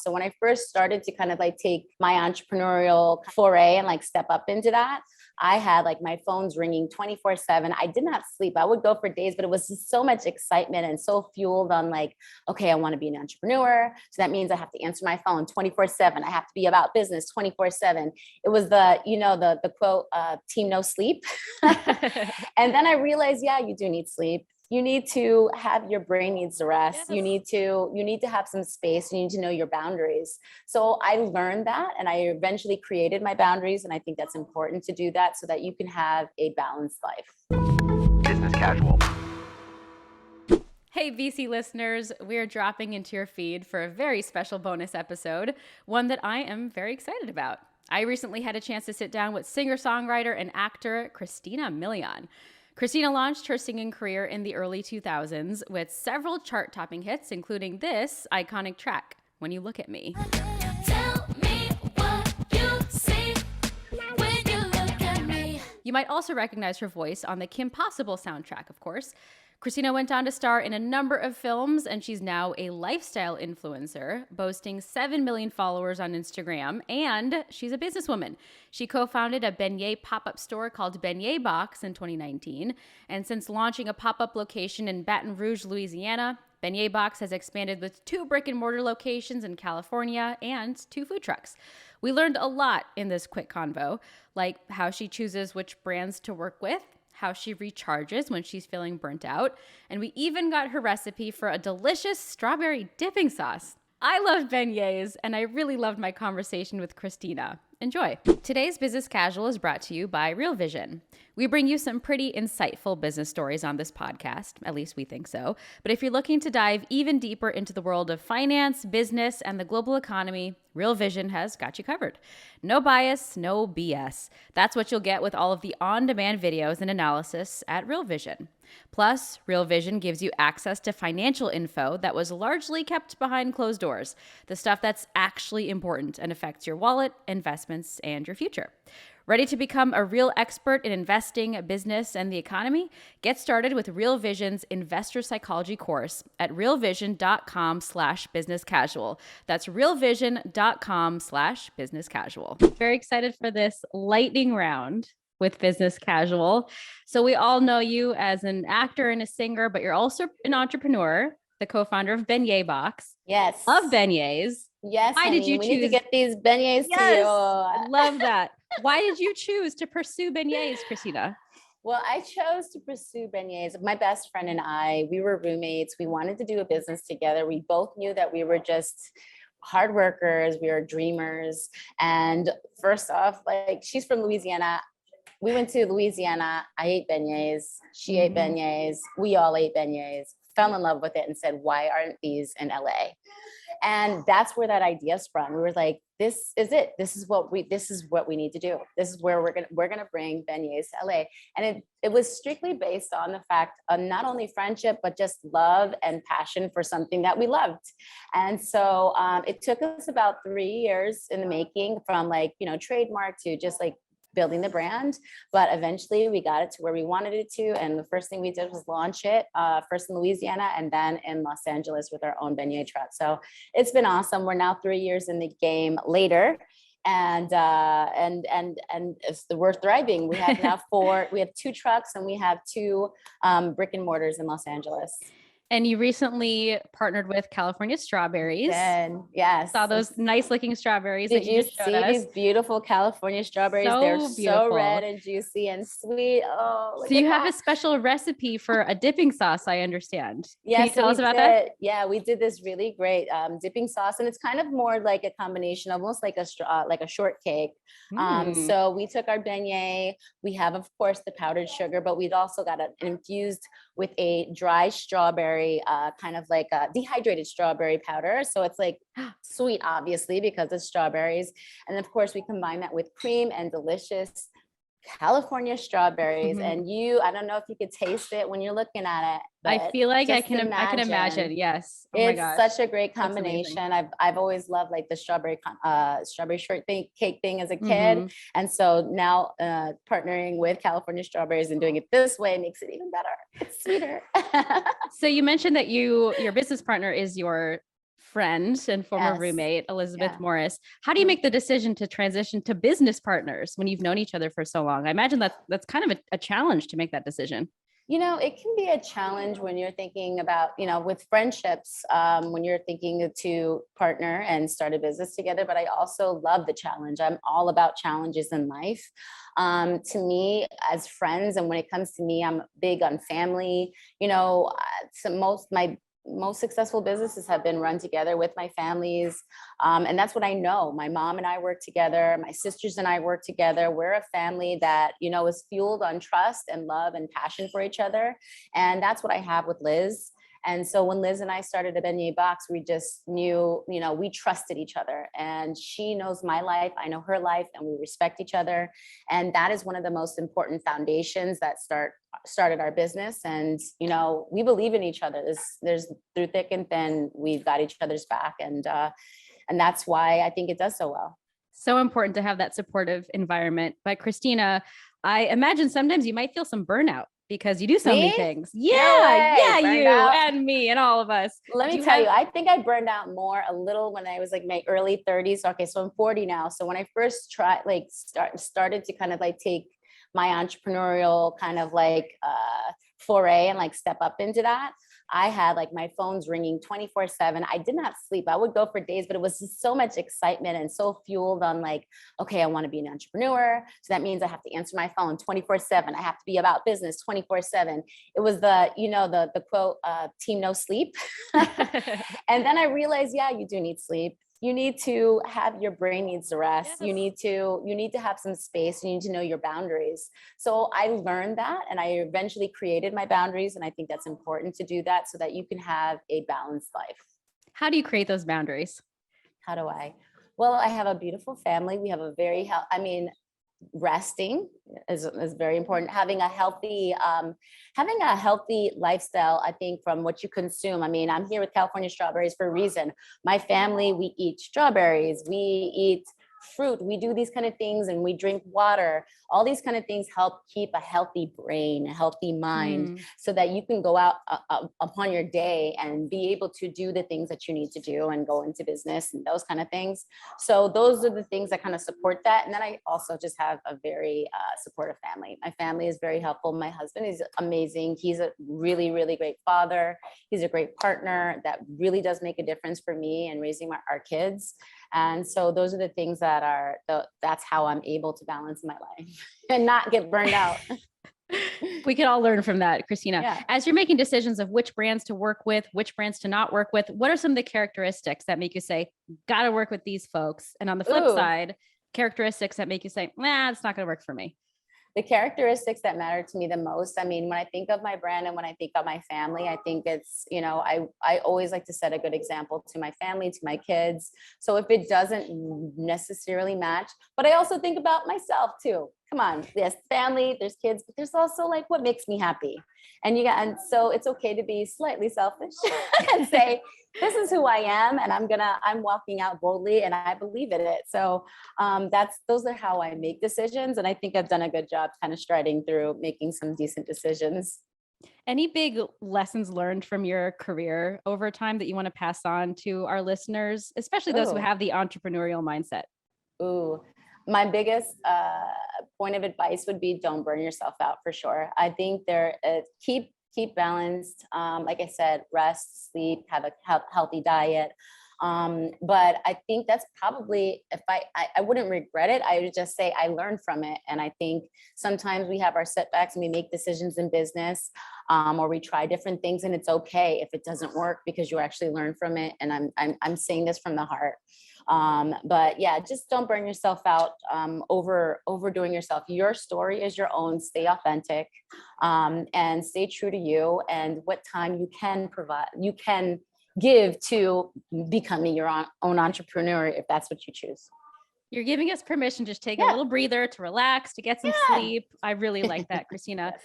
So when I first started to kind of like take my entrepreneurial foray and like step up into that, I had like my phones ringing 24/7. I did not sleep. I would go for days, but it was just so much excitement and so fueled on like, okay, I want to be an entrepreneur. So that means I have to answer my phone 24/7. I have to be about business 24/7. It was the quote, team no sleep. And then I realized, yeah, you do need sleep. You need to have your brain needs to rest. Yes. You need to have some space. You need to know your boundaries. So I learned that, and I eventually created my boundaries. And I think that's important to do that so that you can have a balanced life. Business casual. Hey, VC listeners, we're dropping into your feed for a very special bonus episode, one that I am very excited about. I recently had a chance to sit down with singer-songwriter and actor Christina Milian. Christina launched her singing career in the early 2000s with several chart-topping hits, including this iconic track, When You Look at Me. Tell me what you see when you look at me. You might also recognize her voice on the Kim Possible soundtrack, of course. Christina went on to star in a number of films, and she's now a lifestyle influencer, boasting 7 million followers on Instagram, and she's a businesswoman. She co-founded a beignet pop-up store called Beignet Box in 2019, and since launching a pop-up location in Baton Rouge, Louisiana, Beignet Box has expanded with 2 brick-and-mortar locations in California and 2 food trucks. We learned a lot in this quick convo, like how she chooses which brands to work with, how she recharges when she's feeling burnt out, and we even got her recipe for a delicious strawberry dipping sauce. I love beignets, and I really loved my conversation with Christina. Enjoy. Today's Business Casual is brought to you by Real Vision. We bring you some pretty insightful business stories on this podcast, at least we think so. But if you're looking to dive even deeper into the world of finance, business, and the global economy, Real Vision has got you covered. No bias, no BS. That's what you'll get with all of the on-demand videos and analysis at Real Vision. Plus, Real Vision gives you access to financial info that was largely kept behind closed doors, the stuff that's actually important and affects your wallet, investments, and your future. Ready to become a real expert in investing, business, and the economy? Get started with Real Vision's Investor Psychology course at realvision.com/businesscasual. That's realvision.com/businesscasual. Very excited for this lightning round with Business Casual. So we all know you as an actor and a singer, but you're also an entrepreneur, the co-founder of Beignet Box. Yes. Love beignets. Yes. Why did you We need to choose- get these beignets to you. I love that. Why did you choose to pursue beignets, Christina? Well, I chose to pursue beignets. My best friend and I, we were roommates. We wanted to do a business together. We both knew that we were just hard workers. We were dreamers. And first off, like, she's from Louisiana. We went to Louisiana. I ate beignets. She ate beignets. We all ate beignets. Fell in love with it and said, why aren't these in LA? And that's where that idea sprung. We were like, this is it. This is what we need to do. This is where we're gonna bring beignets to LA. And it was strictly based on the fact of not only friendship, but just love and passion for something that we loved. And so it took us about 3 years in the making, from like, trademark to just like building the brand, but eventually we got it to where we wanted it to. And the first thing we did was launch it first in Louisiana and then in Los Angeles with our own beignet truck. So it's been awesome. We're now 3 years in the game later, and we're thriving. We have now we have 2 trucks, and we have 2 brick and mortars in Los Angeles. And you recently partnered with California Strawberries. And yes. Saw those nice looking strawberries. Did that you just showed see us. these beautiful California strawberries? So They're beautiful. so red and juicy and sweet. Oh, look So at you have that. a special recipe for a dipping sauce, I understand. Yeah, Can you tell us about that? Yeah, we did this really great dipping sauce, and it's kind of more like a combination, almost like a shortcake. So we took our beignet. We have, of course, the powdered sugar, but we've also got it infused with a dry strawberry, kind of like a dehydrated strawberry powder. So it's like sweet, obviously, because it's strawberries. And of course, we combine that with cream and delicious California strawberries. And I don't know if you could taste it when you're looking at it. I feel like I just can imagine. Yes. Oh It's my gosh. such a great combination. I've always loved like the strawberry shortcake thing as a kid. And so now partnering with California Strawberries and doing it this way makes it even better. It's sweeter. So you mentioned that your business partner is your friend and former Yes. roommate, Elizabeth Yeah. Morris. How do you make the decision to transition to business partners when you've known each other for so long? I imagine that's kind of a challenge to make that decision. It can be a challenge when you're thinking about, with friendships, when you're thinking to partner and start a business together. But I also love the challenge. I'm all about challenges in life. To me, as friends, and when it comes to me, I'm big on family. My most successful businesses have been run together with my families. And that's what I know. My mom and I work together. My sisters and I work together. We're a family that, is fueled on trust and love and passion for each other. And that's what I have with Liz. And so when Liz and I started a Beignet Box, we just knew, we trusted each other, and she knows my life, I know her life, and we respect each other. And that is one of the most important foundations that started our business. And, we believe in each other. There's through thick and thin, we've got each other's back. And that's why I think it does so well. So important to have that supportive environment. But Christina, I imagine sometimes you might feel some burnout because you do so many Me? things. No Yeah, way. yeah, Burned you out? and me and all of us. Let Do me tell you, have- I think I burned out more a little when I was like my early 30s. Okay, so I'm 40 now. So when I first started to kind of like take my entrepreneurial kind of like foray and like step up into that, I had like my phones ringing 24/7. I did not sleep. I would go for days, but it was just so much excitement and so fueled on like, okay, I want to be an entrepreneur. So that means I have to answer my phone 24/7. I have to be about business 24/7. It was the quote, team no sleep. And then I realized, yeah, you do need sleep. You need to have your brain needs to rest. Yes. You need to have some space. You need to know your boundaries. So I learned that, and I eventually created my boundaries. And I think that's important to do that so that you can have a balanced life. How do you create those boundaries? How do I? Well, I have a beautiful family. We have a very resting is very important. Having a healthy lifestyle, I think, from what you consume. I mean, I'm here with California strawberries for a reason. My family, we eat strawberries, we eat fruit, we do these kind of things, and we drink water. All these kind of things help keep a healthy brain, a healthy mind, so that you can go out upon your day and be able to do the things that you need to do and go into business and those kind of things. So those are the things that kind of support that. And then I also just have a very supportive family. My family is very helpful. My husband is amazing. He's a really, really great father. He's a great partner that really does make a difference for me and raising our kids. And so those are the things that's how I'm able to balance my life and not get burned out. We can all learn from that, Christina. Yeah. As you're making decisions of which brands to work with, which brands to not work with, what are some of the characteristics that make you say, gotta work with these folks? And on the flip side, characteristics that make you say, nah, it's not gonna work for me. The characteristics that matter to me the most, I mean, when I think of my brand and when I think of my family, I think it's, I always like to set a good example to my family, to my kids. So if it doesn't necessarily match, but I also think about myself too. Come on, there's family, there's kids, but there's also like what makes me happy. And so it's okay to be slightly selfish and say, this is who I am, and I'm walking out boldly, and I believe in it. So those are how I make decisions. And I think I've done a good job kind of striding through making some decent decisions. Any big lessons learned from your career over time that you want to pass on to our listeners, especially those who have the entrepreneurial mindset? My biggest point of advice would be don't burn yourself out, for sure. I think keep balanced. Like I said, rest, sleep, have a healthy diet. But I think that's probably, if I wouldn't regret it. I would just say I learned from it. And I think sometimes we have our setbacks and we make decisions in business, or we try different things, and it's okay if it doesn't work because you actually learn from it. And I'm saying this from the heart. But yeah, just don't burn yourself out, overdoing yourself. Your story is your own. Stay authentic, and stay true to you and what time you can give to becoming your own entrepreneur, if that's what you choose. You're giving us permission to just take a little breather, to relax, to get some sleep. I really like that, Christina. Yes.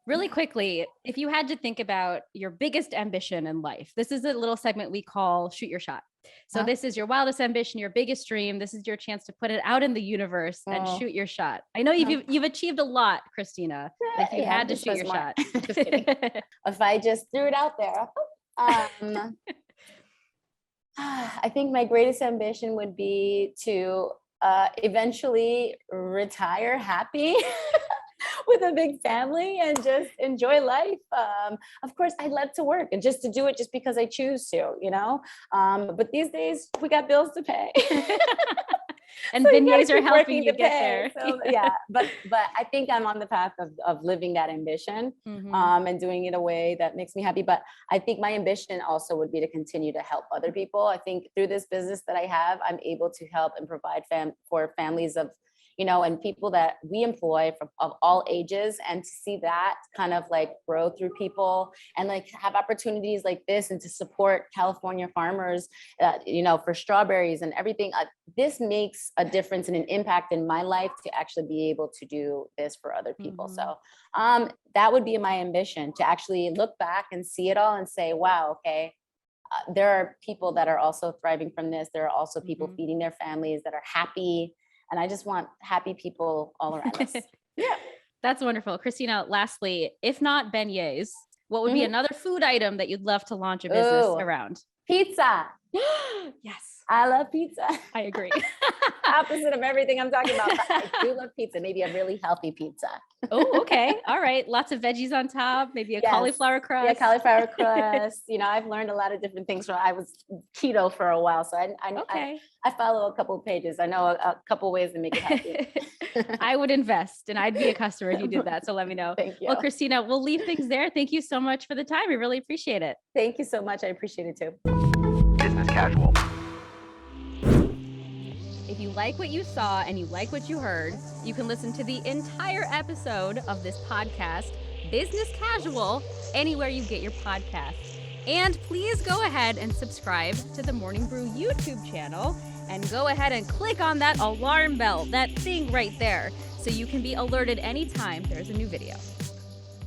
Really quickly, if you had to think about your biggest ambition in life, this is a little segment we call Shoot Your Shot. So this is your wildest ambition, your biggest dream. This is your chance to put it out in the universe and shoot your shot. I know you've achieved a lot, Christina. If you had to shoot your shot. Just kidding. If I just threw it out there, I think my greatest ambition would be to eventually retire happy with a big family and just enjoy life. Of course, I love to work and just to do it just because I choose to, you know. But these days we got bills to pay. And So you gotta beignets are keep helping working you to get pay. there. So, yeah, but I think I'm on the path of living that ambition, and doing it in a way that makes me happy. But I think my ambition also would be to continue to help other people. I think through this business that I have, I'm able to help and provide for families of, you know, and people that we employ from of all ages, and to see that kind of like grow through people and like have opportunities like this, and to support California farmers, you know, for strawberries and everything. This makes a difference and an impact in my life to actually be able to do this for other people. So that would be my ambition, to actually look back and see it all and say, wow, okay, there are people that are also thriving from this. There are also people feeding their families that are happy. And I just want happy people all around us. Yeah. That's wonderful. Christina, lastly, if not beignets, what would be another food item that you'd love to launch a business Ooh. around? Pizza. Yes, I love pizza. I agree. Opposite of everything I'm talking about, but I do love pizza. Maybe a really healthy pizza. Oh, okay. All right. Lots of veggies on top, maybe a Yes. cauliflower crust. Yeah, cauliflower crust. You know, I've learned a lot of different things. I was keto for a while, so I follow a couple of pages. I know a couple ways to make it healthy. I would invest, and I'd be a customer if you did that. So let me know. Thank you. Well, Christina, we'll leave things there. Thank you so much for the time. We really appreciate it. Thank you so much. I appreciate it too. Business casual. If you like what you saw and you like what you heard, you can listen to the entire episode of this podcast, Business Casual, anywhere you get your podcasts. And please go ahead and subscribe to the Morning Brew YouTube channel, and go ahead and click on that alarm bell, that thing right there, so you can be alerted anytime there's a new video.